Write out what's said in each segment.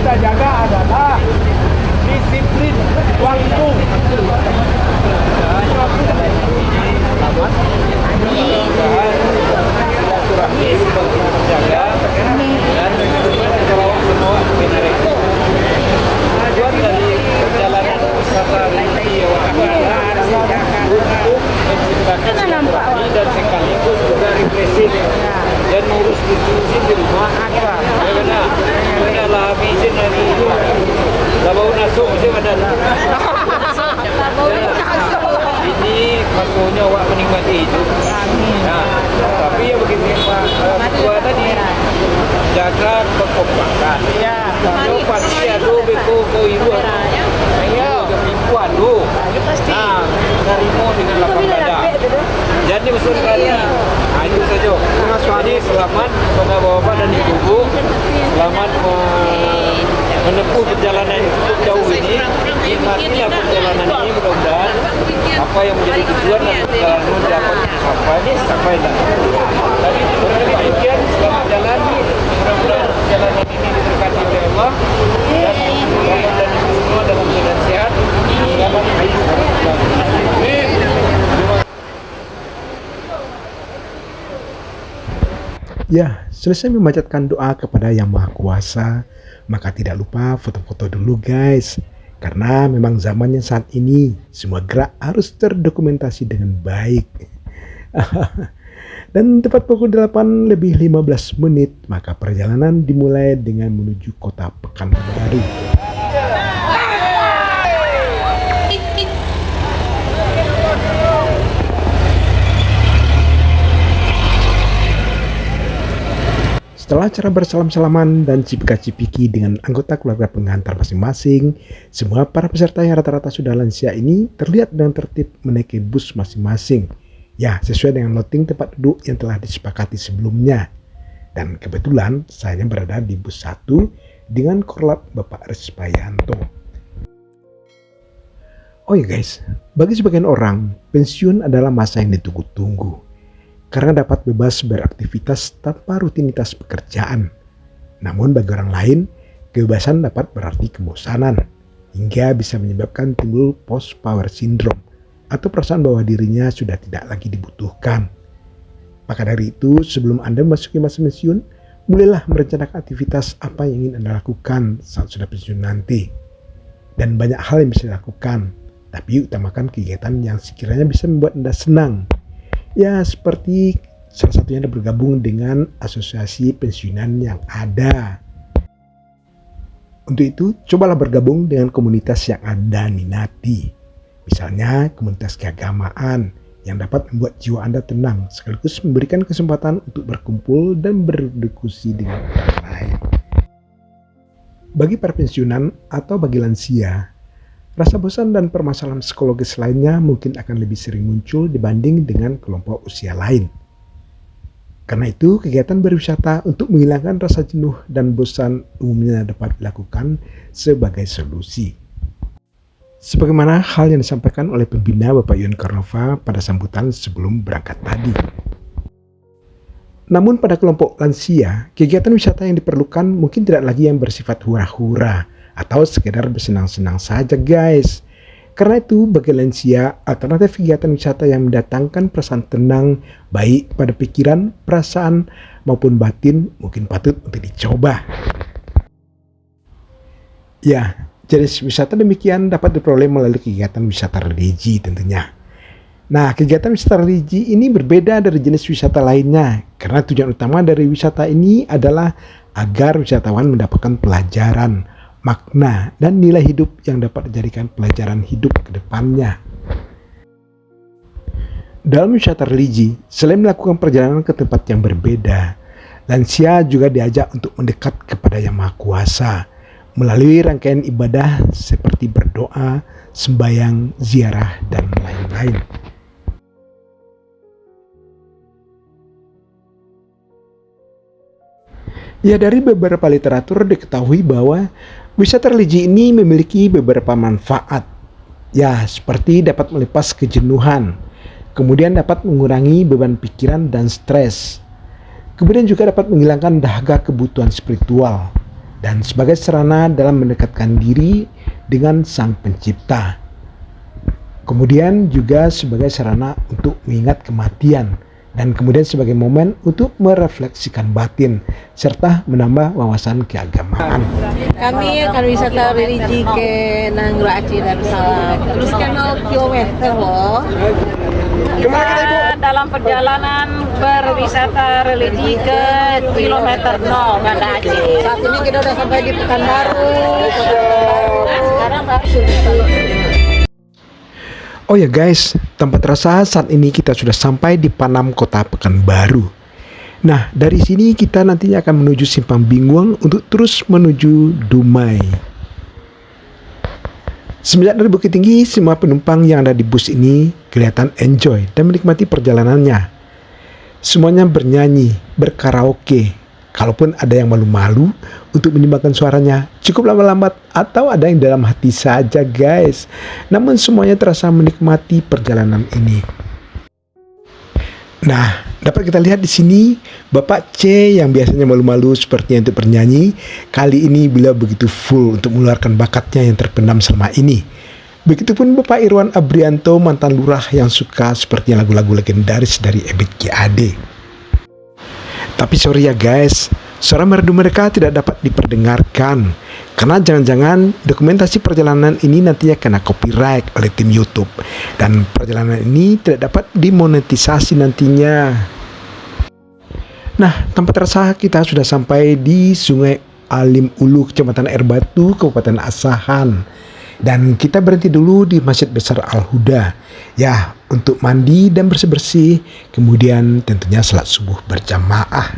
kita jaga adalah disiplin waktu. Tujuan dari perjalanan wisata religi silaturahmi dan sekaligus juga refreshing dan ngurus cuci di rumah. Ya benar. Benar habisin hari itu. Labau nasuk sih badan. Ini maksudnya awak menikmati itu. Nah, tapi ya begitu Pak Ketua tadi jaga kekompakan. Kalau pasti ada beko ke ibu. Ayo, ibu adu. Nah, terima dengan lapang dada. Jadi usul kali. Nah, itu saja. Jadi selamat kepada bapak dan ibu. Selamat menempuh perjalanan yang cukup jauh ini. Nikmatilah perjalanan ini, mudah-mudahan apa yang menjadi tujuan dan perjalanan dapat sampai dan. Tadi demikian, selamat jalan. Mudah-mudahan perjalanan ini diberkati oleh Allah dan semua dalam keadaan sehat. Selamat hari. Ya, selesai memanjatkan doa kepada Yang Maha Kuasa, maka tidak lupa foto-foto dulu guys. Karena memang zamannya saat ini, semua gerak harus terdokumentasi dengan baik. Dan tepat pukul 8 lebih 15 menit, maka perjalanan dimulai dengan menuju kota Pekanbaru. Setelah acara bersalam-salaman dan cipika-cipiki dengan anggota keluarga pengantar masing-masing, semua para peserta yang rata-rata sudah lansia ini terlihat dengan tertib menaiki bus masing-masing. Ya, sesuai dengan loading tempat duduk yang telah disepakati sebelumnya. Dan kebetulan saya berada di bus 1 dengan korlap Bapak Respayanto. Oh ya guys, bagi sebagian orang, pensiun adalah masa yang ditunggu-tunggu. Karena dapat bebas beraktivitas tanpa rutinitas pekerjaan. Namun bagi orang lain, kebebasan dapat berarti kebosanan, hingga bisa menyebabkan timbul post-power syndrome, atau perasaan bahwa dirinya sudah tidak lagi dibutuhkan. Maka dari itu, sebelum Anda memasuki masa pensiun, mulailah merencanakan aktivitas apa yang ingin Anda lakukan saat sudah pensiun nanti. Dan banyak hal yang bisa dilakukan, tapi utamakan kegiatan yang sekiranya bisa membuat Anda senang. Ya, seperti salah satunya Anda bergabung dengan asosiasi pensiunan yang ada. Untuk itu, cobalah bergabung dengan komunitas yang Anda minati. Misalnya, komunitas keagamaan yang dapat membuat jiwa Anda tenang, sekaligus memberikan kesempatan untuk berkumpul dan berdiskusi dengan orang lain. Bagi para pensiunan atau bagi lansia, rasa bosan dan permasalahan psikologis lainnya mungkin akan lebih sering muncul dibanding dengan kelompok usia lain. Karena itu, kegiatan berwisata untuk menghilangkan rasa jenuh dan bosan umumnya dapat dilakukan sebagai solusi. Sebagaimana hal yang disampaikan oleh pembina Bapak Yon Karnova pada sambutan sebelum berangkat tadi. Namun pada kelompok lansia, kegiatan wisata yang diperlukan mungkin tidak lagi yang bersifat hura-hura atau sekedar bersenang-senang saja guys. Karena itu bagi lansia, alternatif kegiatan wisata yang mendatangkan perasaan tenang baik pada pikiran, perasaan maupun batin mungkin patut untuk dicoba. Ya, jenis wisata demikian dapat diperoleh melalui kegiatan wisata religi tentunya. Nah, kegiatan wisata religi ini berbeda dari jenis wisata lainnya karena tujuan utama dari wisata ini adalah agar wisatawan mendapatkan pelajaran, makna, dan nilai hidup yang dapat dijadikan pelajaran hidup ke depannya. Dalam wisata religi, selain melakukan perjalanan ke tempat yang berbeda, lansia juga diajak untuk mendekat kepada Yang Maha Kuasa melalui rangkaian ibadah seperti berdoa, sembahyang, ziarah, dan lain-lain. Ya, dari beberapa literatur diketahui bahwa wisata religi ini memiliki beberapa manfaat. Ya, seperti dapat melepas kejenuhan, kemudian dapat mengurangi beban pikiran dan stres. Kemudian juga dapat menghilangkan dahaga kebutuhan spiritual. dan sebagai sarana dalam mendekatkan diri dengan Sang Pencipta. Kemudian juga sebagai sarana untuk mengingat kematian, dan kemudian sebagai momen untuk merefleksikan batin serta menambah wawasan keagamaan. Kami akan wisata religi ke Nanggala Aceh Darussalam. Terus kan 0 kilometer loh. Kemana kita, Ibu? Dalam perjalanan berwisata religi ke kilometer 0 Banda Aceh. Saat ini kita udah sampai di Pekanbaru. Sekarang baru Oh ya guys, tanpa terasa saat ini kita sudah sampai di Panam, Kota Pekanbaru. Nah, dari sini kita nantinya akan menuju Simpang Binguang untuk terus menuju Dumai. Semenjak dari Bukit Tinggi, semua penumpang yang ada di bus ini kelihatan enjoy dan menikmati perjalanannya. Semuanya bernyanyi, berkaraoke. Kalaupun ada yang malu-malu untuk menyimbangkan suaranya, cukup lambat-lambat atau ada yang dalam hati saja guys. Namun semuanya terasa menikmati perjalanan ini. Nah, dapat kita lihat di sini Bapak C yang biasanya malu-malu sepertinya untuk bernyanyi, kali ini beliau begitu full untuk mengeluarkan bakatnya yang terpendam selama ini. Begitupun Bapak Irwan Abrianto, mantan lurah yang suka sepertinya lagu-lagu legendaris dari Ebit G.Ade. Tapi sorry ya guys, suara merdu mereka tidak dapat diperdengarkan karena jangan-jangan dokumentasi perjalanan ini nantinya kena copyright oleh tim YouTube dan perjalanan ini tidak dapat dimonetisasi nantinya. Nah, tanpa terasa kita sudah sampai di Sungai Alim Ulu, Kecamatan Air Batu, Kabupaten Asahan. Dan kita berhenti dulu di Masjid Besar Al-Huda ya untuk mandi dan bersih-bersih, kemudian tentunya salat subuh berjamaah.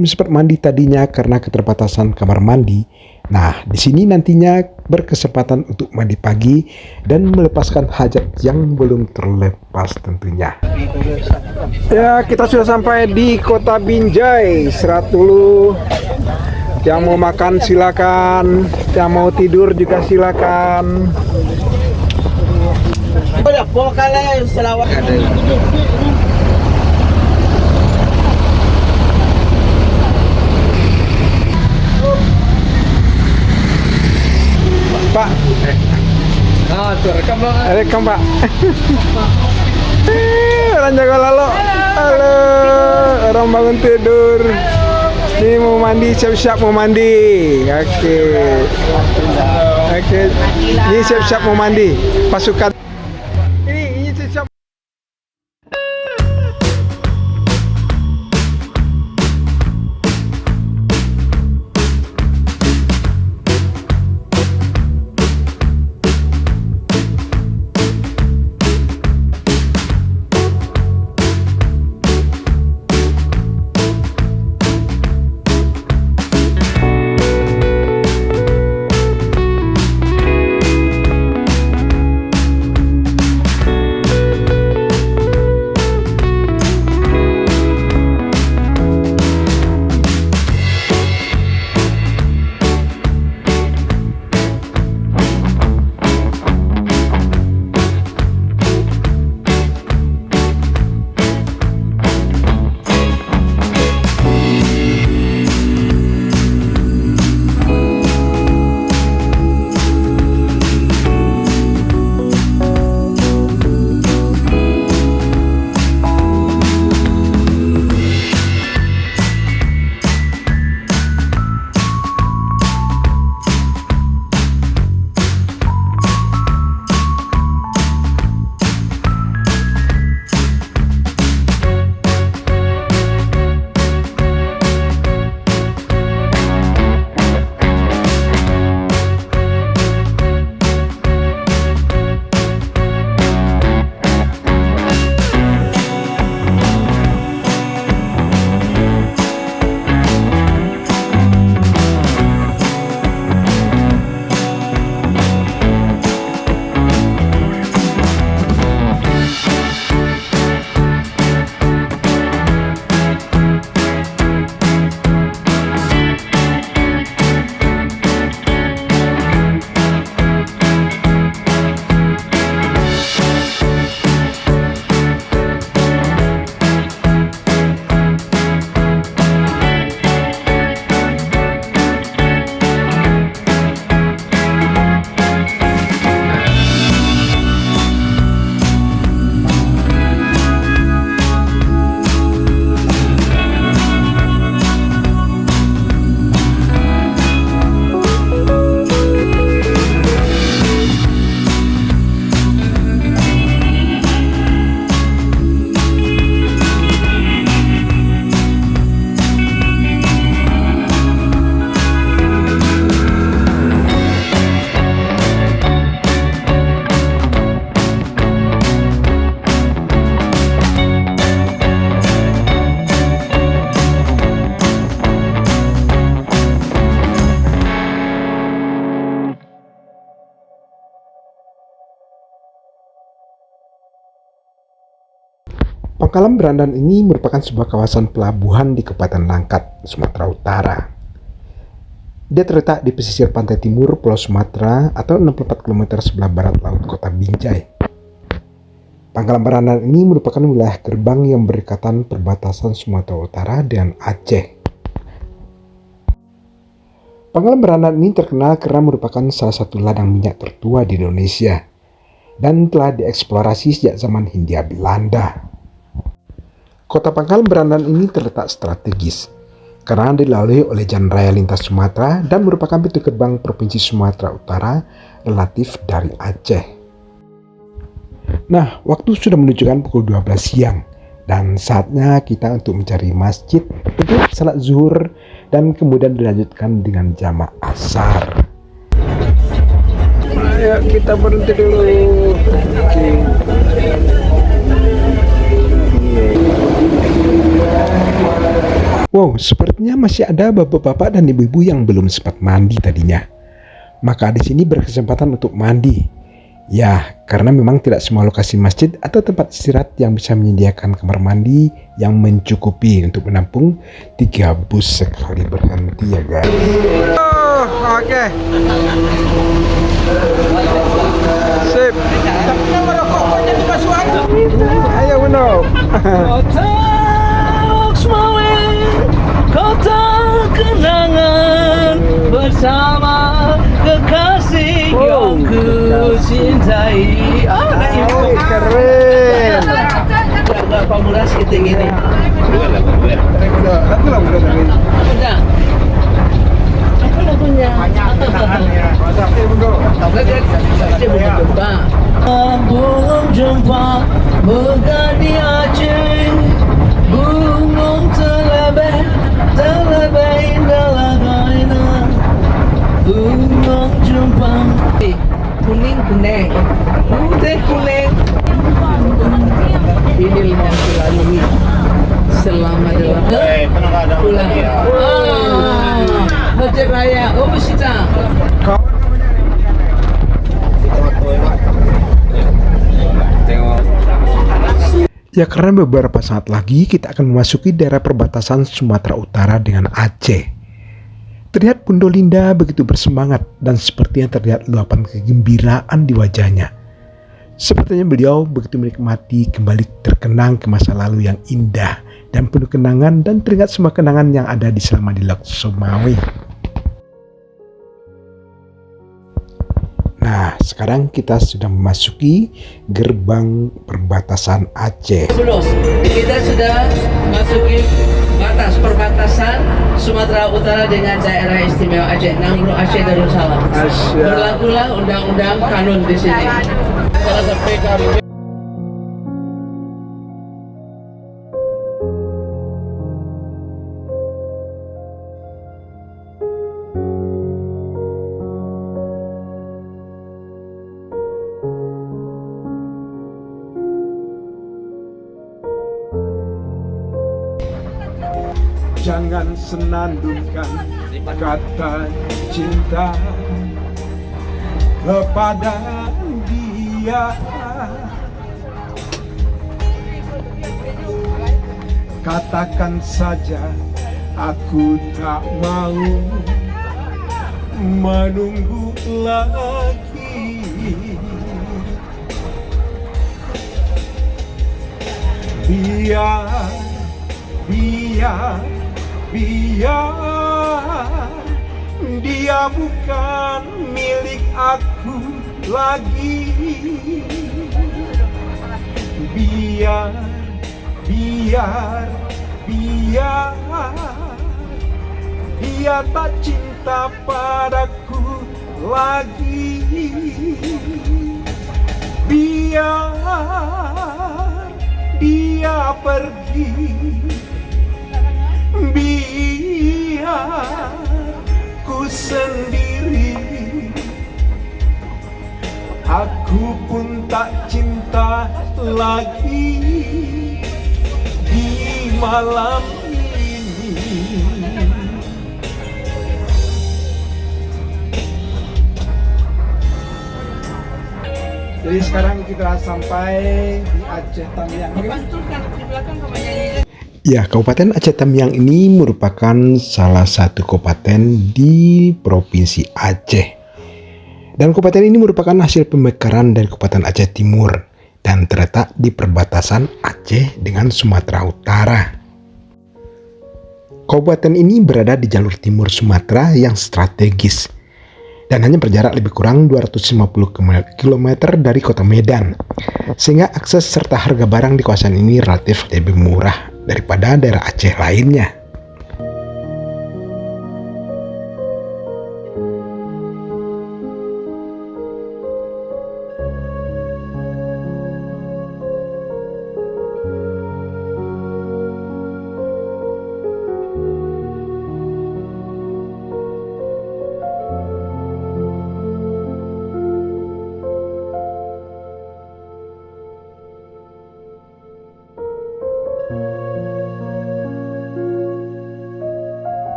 belum sempat mandi tadinya karena keterbatasan kamar mandi. Nah, di sini nantinya berkesempatan untuk mandi pagi dan melepaskan hajat yang belum terlepas tentunya. Ya, kita sudah sampai di Kota Binjai. Istirahat dulu. Yang mau makan silakan, yang mau tidur juga silakan. Pak, rekam Pak. Orang jaga lalu. Halo, orang bangun tidur. Ini mau mandi, siap-siap mau mandi. Oke. Ini siap-siap mau mandi. Pasukan. Ini siap. Pangkalan Berandan ini merupakan sebuah kawasan pelabuhan di Kabupaten Langkat, Sumatera Utara. Dia terletak di pesisir pantai timur Pulau Sumatera atau 64 km sebelah barat laut Kota Binjai. Pangkalan Berandan ini merupakan wilayah gerbang yang berdekatan perbatasan Sumatera Utara dengan Aceh. Pangkalan Berandan ini terkenal karena merupakan salah satu ladang minyak tertua di Indonesia dan telah dieksplorasi sejak zaman Hindia Belanda. Kota Pangkalan Berandan ini terletak strategis karena dilalui oleh Jalan Raya Lintas Sumatera dan merupakan pintu gerbang Provinsi Sumatera Utara relatif dari Aceh. Nah, waktu sudah menunjukkan pukul 12 siang dan saatnya kita untuk mencari masjid untuk salat zuhur dan kemudian dilanjutkan dengan jamak asar. Ayo kita berhenti dulu. Wow, sepertinya masih ada bapak-bapak dan ibu-ibu yang belum sempat mandi tadinya. Maka di sini berkesempatan untuk mandi. Ya, karena memang tidak semua lokasi masjid atau tempat istirahat yang bisa menyediakan kamar mandi yang mencukupi untuk menampung 3 bus sekali berhenti ya guys. Oh, oke. Sip. Ayo Uno. Kota kenangan bersama kekasih yang ku cintai. Keren. Agak pamulas gitu gini. Lagu lagu lagu. Udah. Apa lagunya? Belum jumpa. Belum jumpa berganti Aceh. Gunung terlebih indah laganya. Gunung jumpa. Kuning putih kuning. Ini yang dilalui selama dalam pulang. Masjid Raya, Besita. Ya, karena beberapa saat lagi kita akan memasuki daerah perbatasan Sumatera Utara dengan Aceh. Terlihat Bunda Linda begitu bersemangat dan sepertinya terlihat luapan kegembiraan di wajahnya. Sepertinya beliau begitu menikmati kembali terkenang ke masa lalu yang indah dan penuh kenangan dan teringat semua kenangan yang ada di selama di Lok Sumawe. Nah, sekarang kita sudah memasuki gerbang perbatasan Aceh. Belum, kita sudah masuki perbatasan Sumatera Utara dengan daerah istimewa Aceh, Nangro Aceh Darussalam. Berlakulah undang-undang kanun di sini. Kalau sampai kami Jangan senandungkan kata cinta kepada dia. Katakan saja aku tak mau menunggu lagi. Biar dia bukan milik aku lagi. Biar dia tak cinta padaku lagi. Biar dia pergi. Biar ku sendiri. Aku pun tak cinta lagi di malam ini. Jadi sekarang kita sampai di Aceh Tamiang. Ya, Kabupaten Aceh Tamiang ini merupakan salah satu kabupaten di Provinsi Aceh. Dan kabupaten ini merupakan hasil pemekaran dari Kabupaten Aceh Timur dan terletak di perbatasan Aceh dengan Sumatera Utara. Kabupaten ini berada di jalur timur Sumatera yang strategis dan hanya berjarak lebih kurang 250 km dari kota Medan, sehingga akses serta harga barang di kawasan ini relatif lebih murah daripada daerah Aceh lainnya.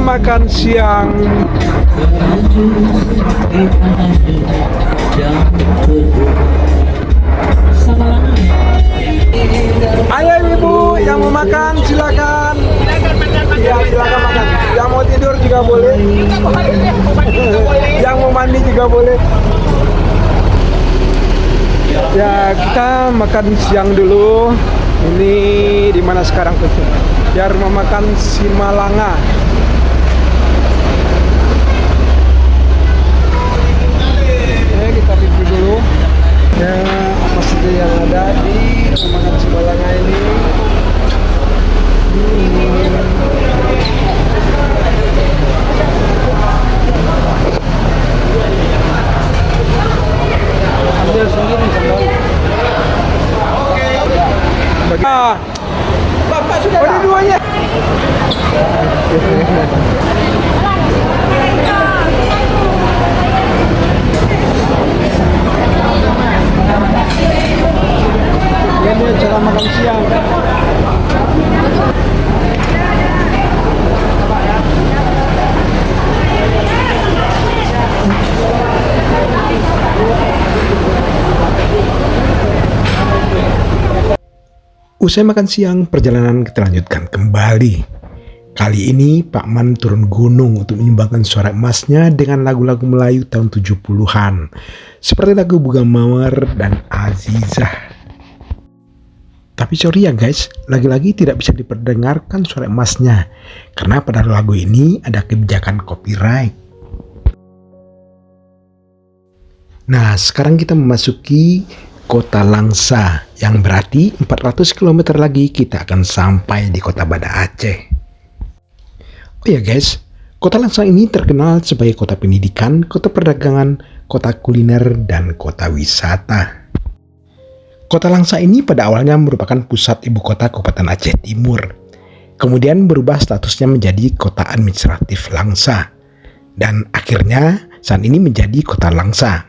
makan siang. Ayo ibu, yang mau makan silakan. Ya silakan makan. Yang mau tidur juga boleh. Yang mau mandi juga boleh. Ya kita makan siang dulu. Ini di mana sekarang tuh? Ya rumah makan Simalanga. Kita review dulu. Ya apa saja yang ada di rumah makan Simalanga ini. Ambil sendiri kembali. Bapak sudah ada duanya. Ini cara makan siang. Usai makan siang, perjalanan kita lanjutkan kembali. Kali ini Pak Man turun gunung untuk menyumbangkan suara emasnya dengan lagu-lagu Melayu tahun 70-an. Seperti lagu Buga Mawar dan Azizah. Tapi sorry ya guys, lagi-lagi tidak bisa diperdengarkan suara emasnya. Karena pada lagu ini ada kebijakan copyright. Nah, sekarang kita memasuki Kota Langsa, yang berarti 400 km lagi kita akan sampai di kota Banda Aceh. Oh ya guys, Kota Langsa ini terkenal sebagai kota pendidikan, kota perdagangan, kota kuliner, dan kota wisata. Kota Langsa ini pada awalnya merupakan pusat ibu kota Kabupaten Aceh Timur. Kemudian berubah statusnya menjadi kota administratif Langsa. Dan akhirnya saat ini menjadi Kota Langsa.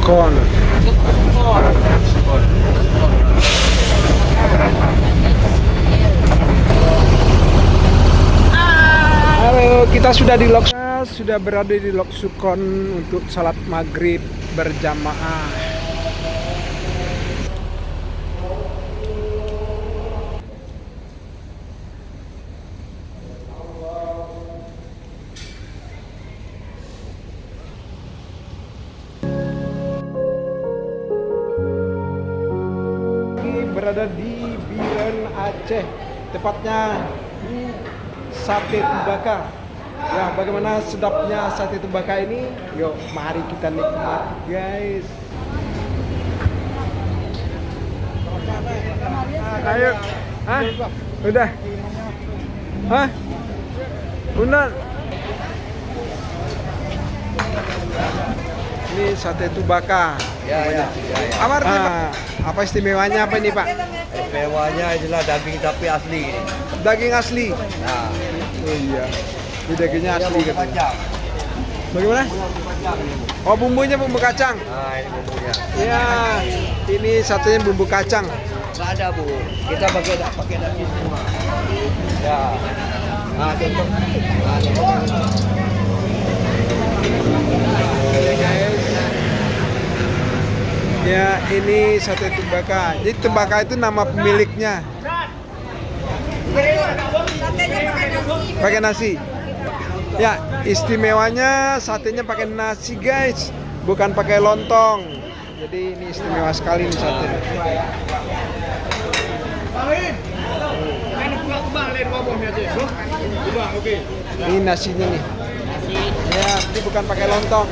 Sukon. Halo, kita sudah berada di Lok Sukon untuk salat maghrib berjamaah. Berada di Biren Aceh, tepatnya di Sate Tubaka. Ya, bagaimana sedapnya sate Tubaka ini? Yuk, mari kita nikmati, guys. Ayo, hah? Udah? Hah? Udah? Ini sate Tubaka. Ya. Apa istimewanya apa ini, Pak? Istimewanya adalah daging sapi asli. Daging asli. Nah, Oh iya. Ini dagingnya asli bumbu katanya. kacang. Bagaimana? Oh, bumbunya bumbu kacang. Nah, ini bumbunya. Ya, ini satunya bumbu kacang. Nggak ada, Bu. Kita pakai daging semua. Ya. Nah, contoh. Nah, contoh. Ya, ini sate Tubaka. Jadi Tubaka itu nama pemiliknya. Pakai nasi. Ya, istimewanya satenya pakai nasi, guys. Bukan pakai lontong. Jadi ini istimewa sekali nih sate. Ini nasinya nih. Ya, ini bukan pakai lontong.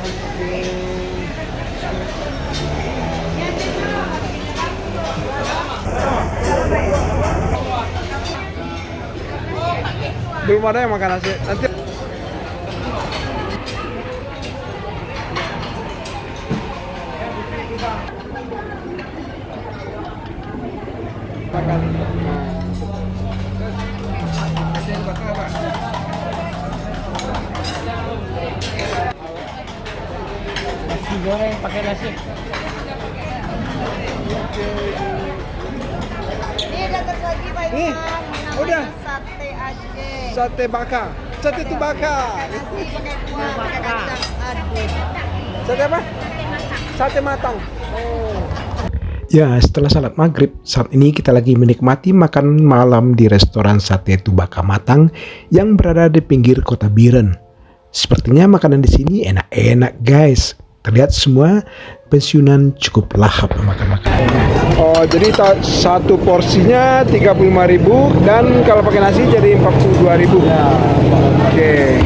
Belum ada yang makan nasi. Nanti makan. Nasi goreng pakai nasi. Ini udah tersaji Pak Nih, Imam, namanya udah. sate Aceh. Sate baka. Sate Tubaka. Nasi pakai kuah, pakai kacang. Aduh. Sate apa? Sate matang. Oh. Ya, setelah salat maghrib, saat ini kita lagi menikmati makan malam di restoran Sate Tubaka Matang yang berada di pinggir kota Biren. Sepertinya makanan di sini enak-enak, guys. Terlihat semua pensiunan cukup lahap memakan makanan. Oh, jadi satu porsinya 35.000 dan kalau pakai nasi jadi 42.000. Ya. Oke.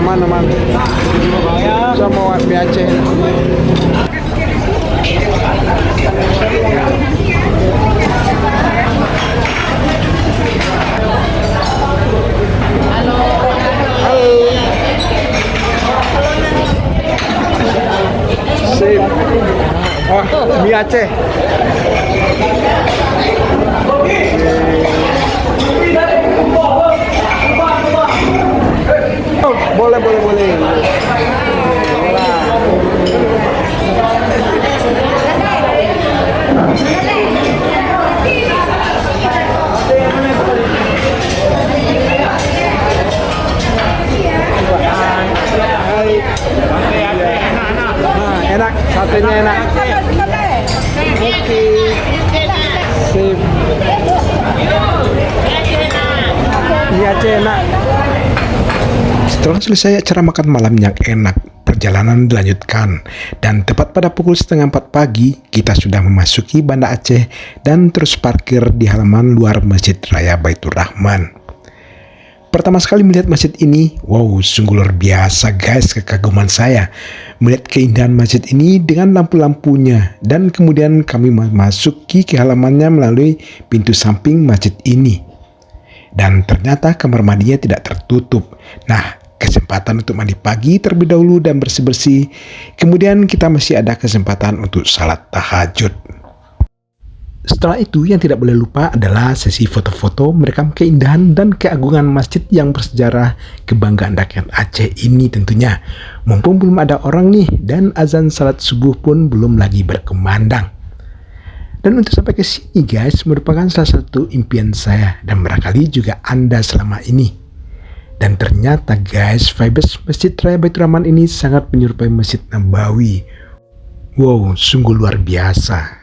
Aman. Sama mie Aceh. Sip. Oh, mie Aceh. Oh, boleh. Enak, satenya enak. Oke. Sip. Mie Aceh enak. Setelah selesai acara makan malam yang enak, perjalanan dilanjutkan. Dan tepat pada pukul 3:30 pagi, kita sudah memasuki Banda Aceh dan terus parkir di halaman luar Masjid Raya Baitur Rahman. Pertama sekali melihat masjid ini, wow, sungguh luar biasa guys, kekaguman saya. Melihat keindahan masjid ini dengan lampu-lampunya, dan kemudian kami memasuki ke halamannya melalui pintu samping masjid ini. Dan ternyata kamar mandinya tidak tertutup. Nah, kesempatan untuk mandi pagi terlebih dahulu dan bersih-bersih. Kemudian kita masih ada kesempatan untuk salat tahajud. Setelah itu yang tidak boleh lupa adalah sesi foto-foto merekam keindahan dan keagungan masjid yang bersejarah kebanggaan rakyat Aceh ini tentunya. Mumpung belum ada orang nih dan azan salat subuh pun belum lagi berkumandang. Dan untuk sampai ke sini guys merupakan salah satu impian saya dan barangkali juga Anda selama ini. Dan ternyata guys vibes Masjid Raya Baitur Rahman ini sangat menyerupai Masjid Nabawi. Wow, sungguh luar biasa.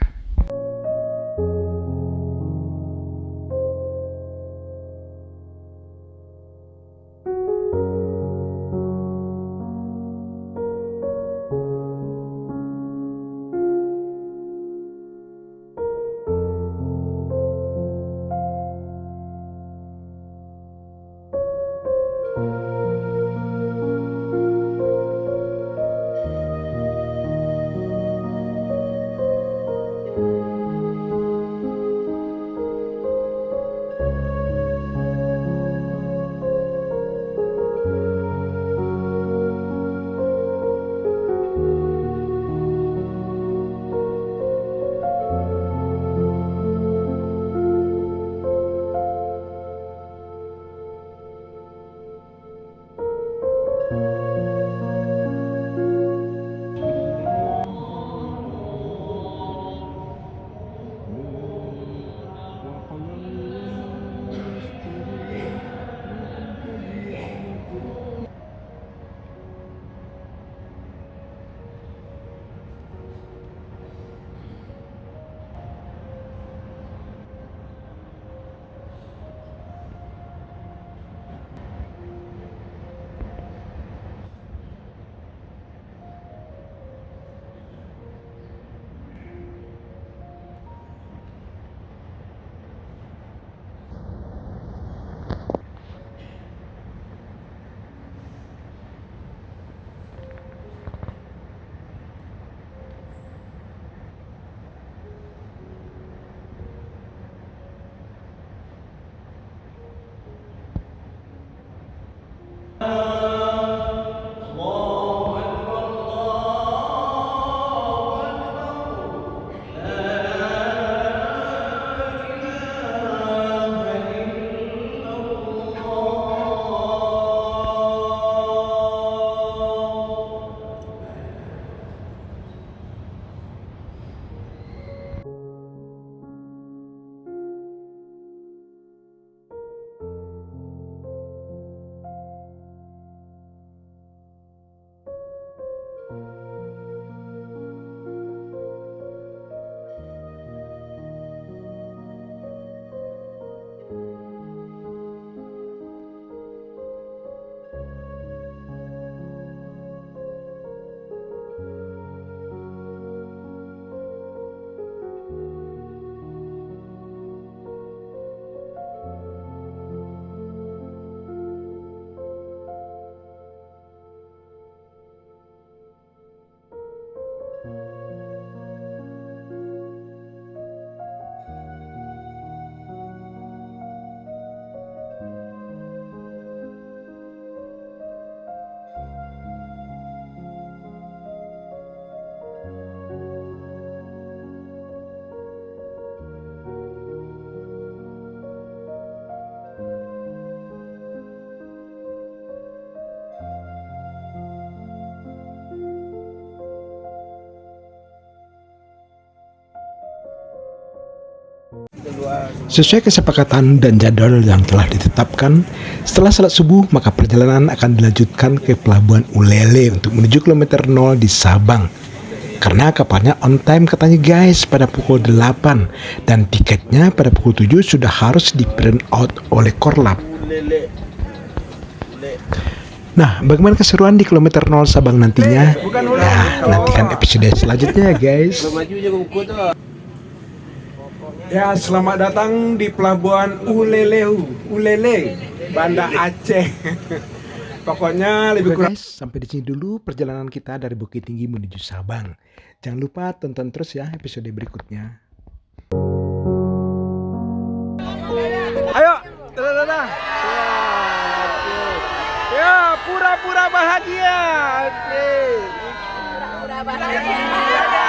Sesuai kesepakatan dan jadwal yang telah ditetapkan, setelah salat subuh maka perjalanan akan dilanjutkan ke Pelabuhan Ulele untuk menuju kilometer 0 di Sabang. Karena kapalnya on time katanya guys pada pukul 8 dan tiketnya pada pukul 7 sudah harus di print out oleh Korlap. Nah, bagaimana keseruan di kilometer 0 Sabang nantinya? Nah, nantikan episode selanjutnya ya guys. Ya, selamat datang di Pelabuhan Ulele, Banda Aceh. Pokoknya lebih kurang. Guys, sampai di sini dulu perjalanan kita dari Bukit Tinggi menuju Sabang. Jangan lupa tonton terus ya episode berikutnya. Ayo, dadah. Ya, pura-pura bahagia. Oke. Pura-pura bahagia.